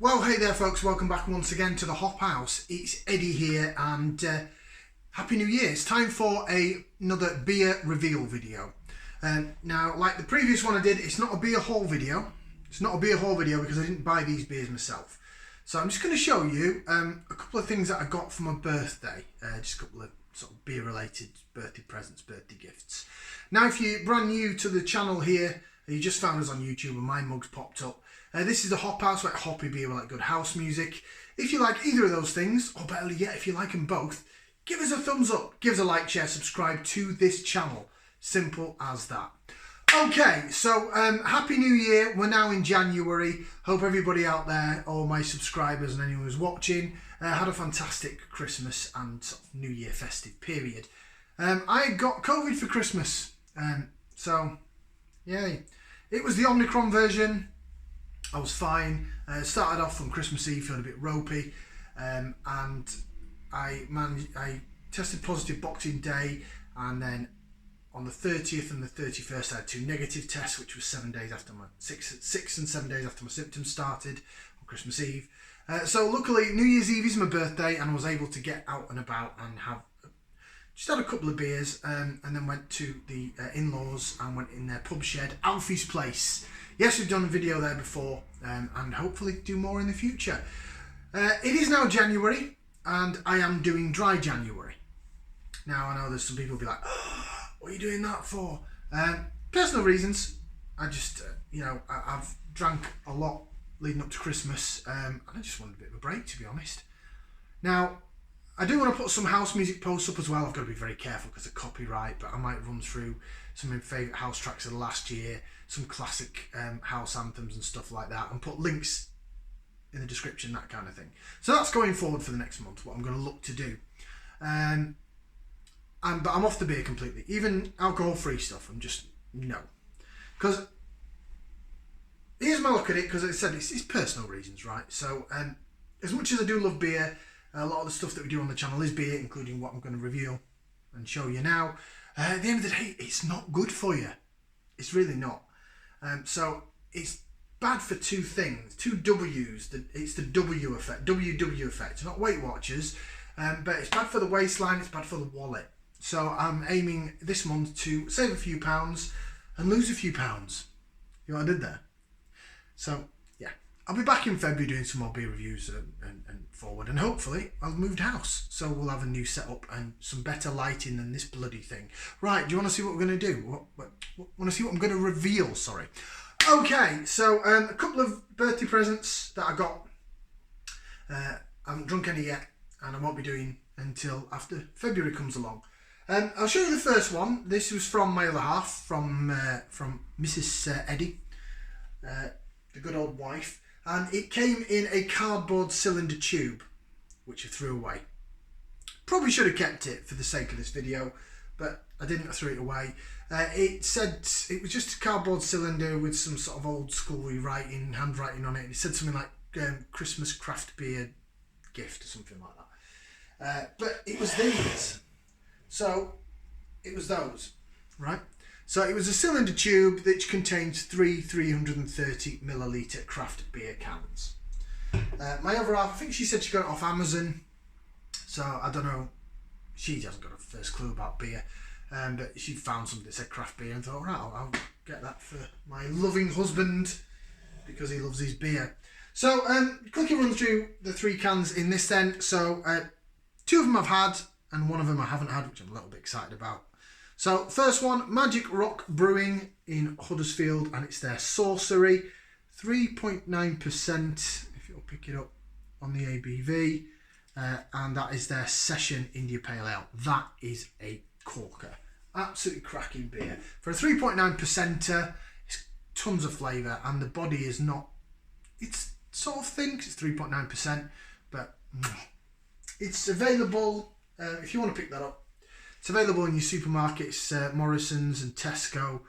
Well, hey there folks, welcome back once again to the Hop House. It's Eddie here and Happy New Year. It's time for another beer reveal video. Now, like the previous one I did, it's not a beer haul video. It's not a beer haul video because I didn't buy these beers myself. So I'm just going to show you a couple of things that I got for my birthday. Just a couple of sort of beer related birthday presents, birthday gifts. Now, if you're brand new to the channel here, you just found us on YouTube and my mug's popped up. This is the Hop House, like hoppy beer with like good house music. If you like either of those things, or better yet, if you like them both, give us a thumbs up, give us a like, share, subscribe to this channel. Simple as that. Okay, so Happy New Year. We're now in January. Hope everybody out there, all my subscribers and anyone who's watching, had a fantastic Christmas and sort of New Year festive period. I got COVID for Christmas, so yay. It was the Omicron version. I was fine. Started off on Christmas Eve feeling a bit ropey, and I tested positive Boxing Day, and then on the 30th and the 31st I had 2 negative tests, which was 7 days after my 6 and 7 days after my symptoms started on Christmas Eve. So luckily New Year's Eve is my birthday, and I was able to get out and about and just had a couple of beers, and then went to the in-laws and went in their pub shed, Alfie's Place. Yes, we've done a video there before, and hopefully do more in the future. It is now January, and I am doing dry January. Now, I know there's some people who'll be like, oh, what are you doing that for? Personal reasons. I just, I've drank a lot leading up to Christmas, and I just wanted a bit of a break, to be honest. Now, I do want to put some house music posts up as well. I've got to be very careful because of copyright, but I might run through some of my favourite house tracks of the last year, some classic house anthems and stuff like that, and put links in the description, that kind of thing. So that's going forward for the next month, what I'm going to look to do. But I'm off the beer completely. Even alcohol-free stuff, I'm just, no. Because, here's my look at it, because as I said, it's personal reasons, right? So, as much as I do love beer, a lot of the stuff that we do on the channel is beer, including what I'm going to reveal and show you now. At the end of the day, it's not good for you. It's really not. So it's bad for two things, two W's. It's the W effect, WW effect. It's not Weight Watchers, but it's bad for the waistline, it's bad for the wallet. So I'm aiming this month to save a few pounds and lose a few pounds. You know what I did there? So yeah, I'll be back in February doing some more beer reviews and forward, and hopefully I'll moved house, so we'll have a new setup and some better lighting than this bloody thing. Right, do you want to see what we're going to do? Want to see what I'm going to reveal? Sorry. Okay, so a couple of birthday presents that I got. I haven't drunk any yet, and I won't be doing until after February comes along. I'll show you the first one. This was from my other half, from Mrs. Eddy, the good old wife. And it came in a cardboard cylinder tube, which I threw away. Probably should have kept it for the sake of this video, but I didn't. I threw it away. It said it was just a cardboard cylinder with some sort of old school handwriting on it. It said something like Christmas craft beer gift or something like that. But it was these. So it was those, right? So it was a cylinder tube that contains 330 milliliter craft beer cans. My other half, I think she said she got it off Amazon. So I don't know, she hasn't got a first clue about beer. But she found something that said craft beer and thought, right, I'll get that for my loving husband because he loves his beer. So quickly run through the 3 cans in this then. So 2 of them I've had and 1 of them I haven't had, which I'm a little bit excited about. So first one, Magic Rock Brewing in Huddersfield, and it's their Saucery, 3.9%, if you'll pick it up on the ABV, and that is their Session India Pale Ale. That is a corker, absolutely cracking beer. For a 3.9%, it's tons of flavour, and the body is not, it's sort of thin because it's 3.9%, but it's available, if you want to pick that up. It's available in your supermarkets, Morrison's and Tesco,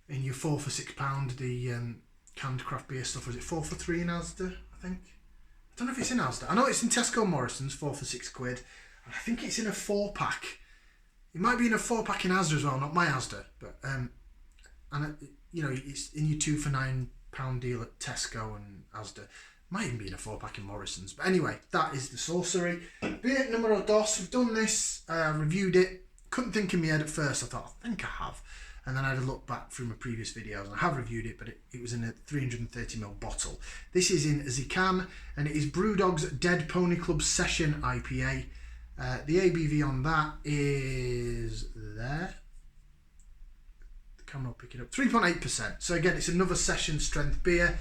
in your 4 for £6, the canned craft beer stuff. Or is it 4 for £3 in Asda, I think? I don't know if it's in Asda. I know it's in Tesco and Morrison's, 4 for £6. And I think it's in a 4-pack. It might be in a 4-pack in Asda as well, not my Asda. But, it's in your 2 for £9 deal at Tesco and Asda. Might even be in a 4-pack in Morrison's. But anyway, that is the Saucery. Beer numero dos. We've done this, reviewed it. Couldn't think in my head at first. I thought, I think I have. And then I had a look back through my previous videos, and I have reviewed it, but it was in a 330ml bottle. This is in the can, and it is Brewdog's Dead Pony Club Session IPA. The ABV on that is there. The camera will pick it up. 3.8%. So again, it's another session strength beer.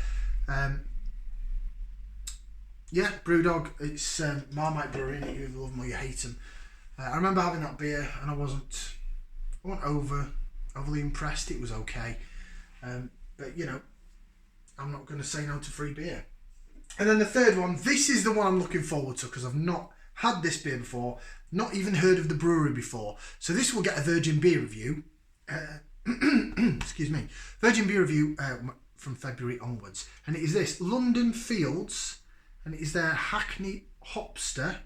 Yeah, Brewdog. It's Marmite Brewery. You either love them or you hate them. I remember having that beer, and I wasn't overly impressed. It was okay, but you know, I'm not going to say no to free beer. And then the third one, this is the one I'm looking forward to because I've not had this beer before, not even heard of the brewery before. So this will get a Virgin Beer review. Excuse me, Virgin Beer review from February onwards, and it is this London Fields, and it is their Hackney Hopster.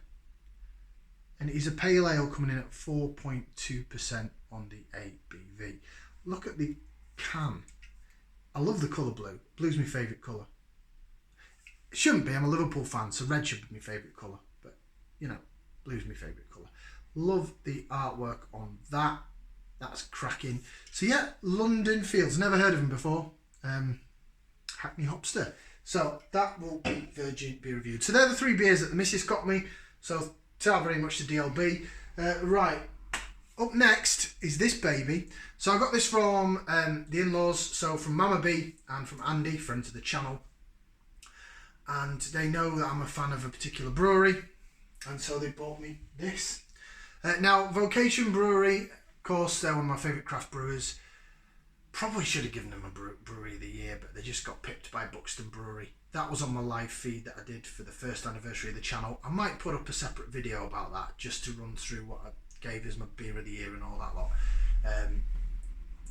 And it is a pale ale coming in at 4.2% on the ABV. Look at the can. I love the colour blue. Blue's my favourite colour. It shouldn't be. I'm a Liverpool fan, so red should be my favourite colour. But, you know, blue's my favourite colour. Love the artwork on that. That's cracking. So, yeah, London Fields. Never heard of them before. Hackney Hopster. So, that will be Virgin Beer reviewed. So, they're the 3 beers that the missus got me. So, thank you very much to DLB. Right, up next is this baby. So I got this from the in-laws, so from Mama B and from Andy, friends of the channel. And they know that I'm a fan of a particular brewery, and so they bought me this. Now, Vocation Brewery, of course, they're one of my favourite craft brewers. Probably should have given them a Brewery of the Year, but they just got picked by Buxton Brewery. That was on my live feed that I did for the first anniversary of the channel. I might put up a separate video about that just to run through what I gave as my beer of the year and all that lot.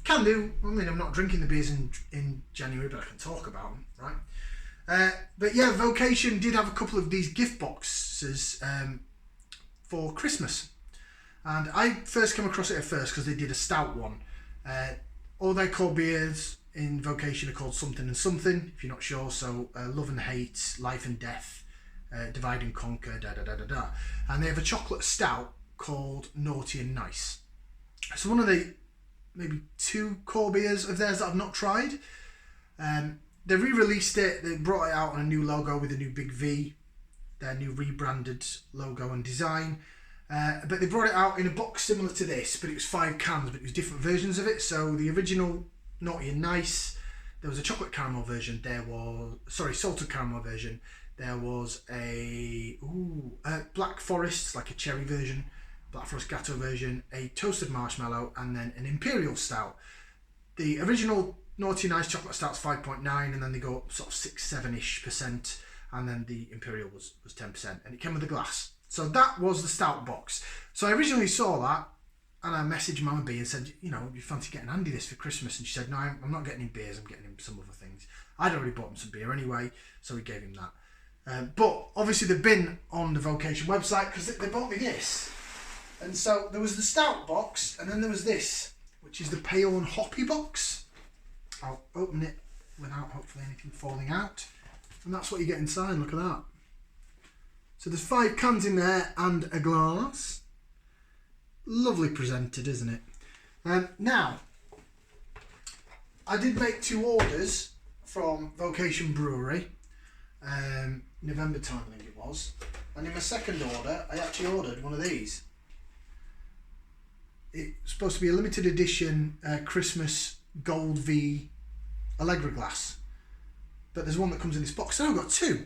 Can do. I mean, I'm not drinking the beers in January, but I can talk about them, right? But yeah, Vocation did have a couple of these gift boxes for Christmas. And I first came across it at first because they did a stout one. All their core beers in Vocation are called something and something, if you're not sure. So love and hate, life and death, divide and conquer, da. And they have a chocolate stout called Naughty and Nice. So one of the maybe 2 core beers of theirs that I've not tried. They re-released it. They brought it out on a new logo with a new big V, their new rebranded logo and design. But they brought it out in a box similar to this, but it was 5 cans, but it was different versions of it. So the original Naughty and Nice, there was a chocolate caramel version, there was, salted caramel version, there was a Black Forest, like a cherry version, Black Forest Gatto version, a toasted marshmallow, and then an Imperial Stout. The original Naughty and Nice chocolate stout's 5.9, and then they go up sort of 6-7-ish%, and then the Imperial was 10%, and it came with a glass. So that was the stout box. So I originally saw that, and I messaged Mama B and said, you know, you fancy getting Andy this for Christmas? And she said, no, I'm not getting him beers, I'm getting him some other things. I'd already bought him some beer anyway, so we gave him that. But obviously they've been on the Vocation website because they bought me this. And so there was the stout box, and then there was this, which is the pale and hoppy box. I'll open it without hopefully anything falling out. And that's what you get inside, look at that. So there's 5 cans in there and a glass. Lovely presented, isn't it? Now, I did make 2 orders from Vocation Brewery, November time I think it was, and in my second order I actually ordered one of these. It's supposed to be a limited edition Christmas Gold V Allegra glass, but there's one that comes in this box, so I've got 2.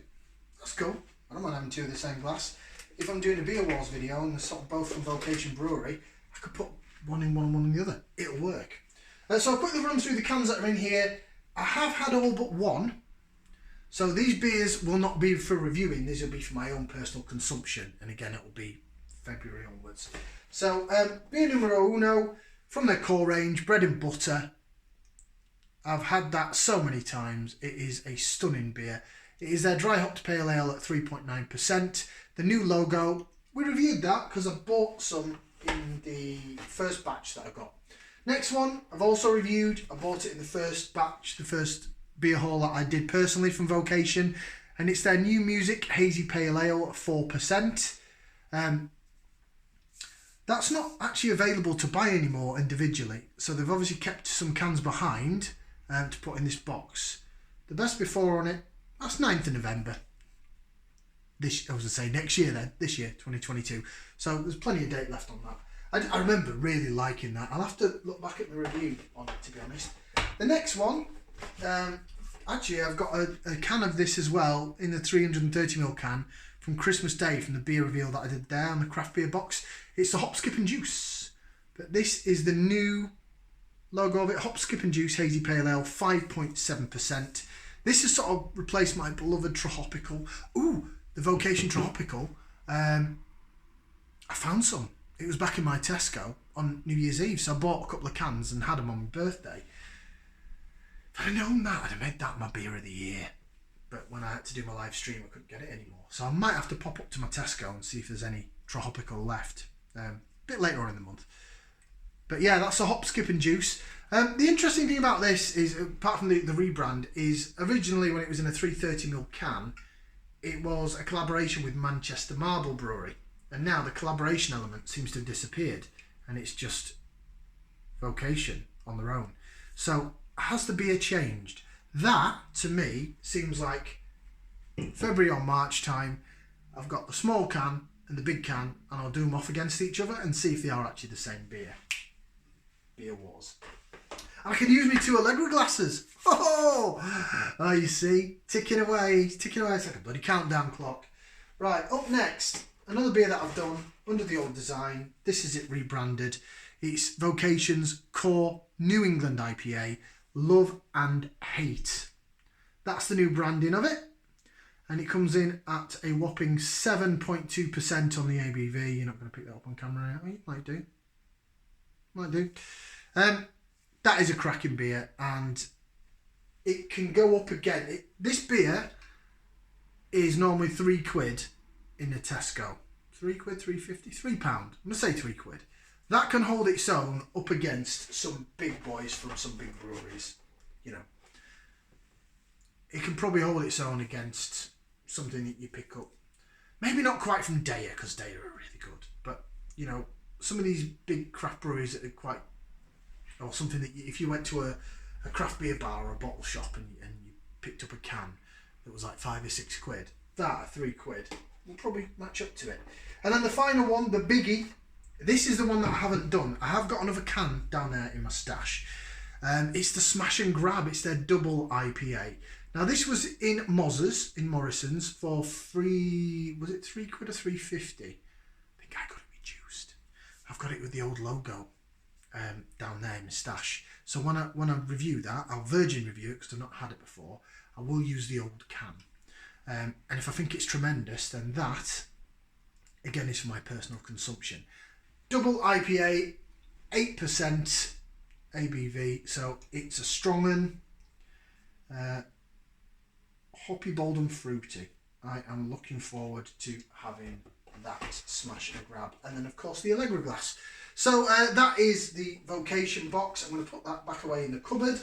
That's cool. I don't mind having 2 of the same glass. If I'm doing a Beer Wars video and they're sort of both from Vocation Brewery, I could put one in one and one in the other. It'll work. So I'll quickly run through the cans that are in here. I have had all but one. So these beers will not be for reviewing. These will be for my own personal consumption. And again, it will be February onwards. So beer numero uno from their core range, bread and butter. I've had that so many times. It is a stunning beer. It is their dry hopped pale ale at 3.9%. The new logo, we reviewed that because I bought some in the first batch that I got. Next one, I've also reviewed. I bought it in the first batch, the first beer haul that I did personally from Vocation. and it's their new Musicz Hazy Pale Ale at 4%. That's not actually available to buy anymore individually, so they've obviously kept some cans behind to put in this box. The best before on it, that's 9th of November. This, I was going to say next year then, this year, 2022. So there's plenty of date left on that. I remember really liking that. I'll have to look back at the review on it, to be honest. The next one, actually I've got a can of this as well in the 330ml can from Christmas Day from the beer reveal that I did there on the craft beer box. It's the Hop, Skip and Juice. But this is the new logo of it, Hop, Skip and Juice Hazy Pale Ale, 5.7%. This has sort of replaced my beloved Tropical. Ooh, the Vocation Tropical. I found some. It was back in my Tesco on New Year's Eve, so I bought a couple of cans and had them on my birthday. If I'd known that, I'd have made that my beer of the year. But when I had to do my live stream, I couldn't get it anymore. So I might have to pop up to my Tesco and see if there's any Tropical left. A bit later on in the month. But yeah, that's a Hop, Skip and Juice. The interesting thing about this is, apart from the rebrand, is originally when it was in a 330ml can, it was a collaboration with Manchester Marble Brewery. And now the collaboration element seems to have disappeared. And it's just Vocation on their own. So has the beer changed? That, to me, seems like February or March time. I've got the small can and the big can, and I'll do them off against each other and see if they are actually the same beer. Beer wars. And I can use me 2 Allegra glasses. Oh, you see, ticking away. It's like a bloody countdown clock. Right, up next, another beer that I've done under the old design. This is it rebranded. It's Vocation's Core New England IPA, Love and Hate. That's the new branding of it. And it comes in at a whopping 7.2% on the ABV. You're not going to pick that up on camera, are you? Might do. That is a cracking beer, and it can go up again. This beer is normally £3 in the Tesco. £3, £3.50, £3. I'm going to say £3. That can hold its own up against some big boys from some big breweries. You know, it can probably hold its own against something that you pick up. Maybe not quite from Daya, because Daya are really good. But, you know, some of these big craft breweries that are quite... Or something that if you went to a craft beer bar or a bottle shop and you picked up a can that was like £5 or £6, that at £3 will probably match up to it. And then the final one, the biggie. This is the one that I haven't done. I have got another can down there in my stash. It's the Smash and Grab. It's their double IPA. Now this was in Musicz, in Morrison's, for was it £3 or £3.50? I think I got it reduced. I've got it with the old logo down there in my stash. So when I review that, I'll virgin review it because I've not had it before. I will use the old can. And if I think it's tremendous, then that, again, is for my personal consumption. Double IPA, 8% ABV, so it's a strong one. Hoppy, bold and fruity. I am looking forward to having that Smash and Grab. And then, of course, the Allegra glass. So that is the Vocation box. I'm going to put that back away in the cupboard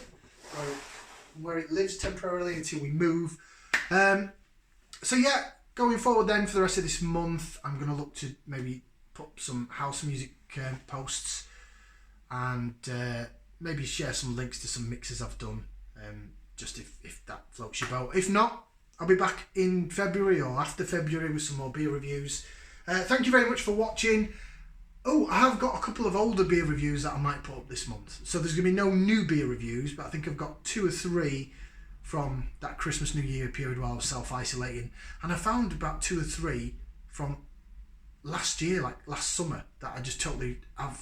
where it lives temporarily until we move. So yeah, going forward then for the rest of this month, I'm going to look to maybe put some house music posts and maybe share some links to some mixes I've done, just if that floats your boat. If not, I'll be back in February or after February with some more beer reviews. Thank you very much for watching. Oh, I have got a couple of older beer reviews that I might put up this month. So there's going to be no new beer reviews, but I think I've got 2 or 3 from that Christmas New Year period while I was self-isolating. And I found about 2 or 3 from last year, like last summer, that I just totally, I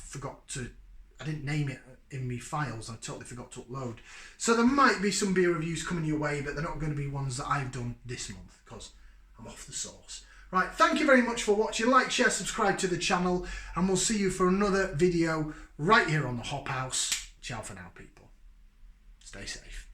didn't name it in my files. I totally forgot to upload. So there might be some beer reviews coming your way, but they're not going to be ones that I've done this month because I'm off the sauce. Right, thank you very much for watching. Like, share, subscribe to the channel, and we'll see you for another video right here on the Hop House. Ciao for now, people. Stay safe.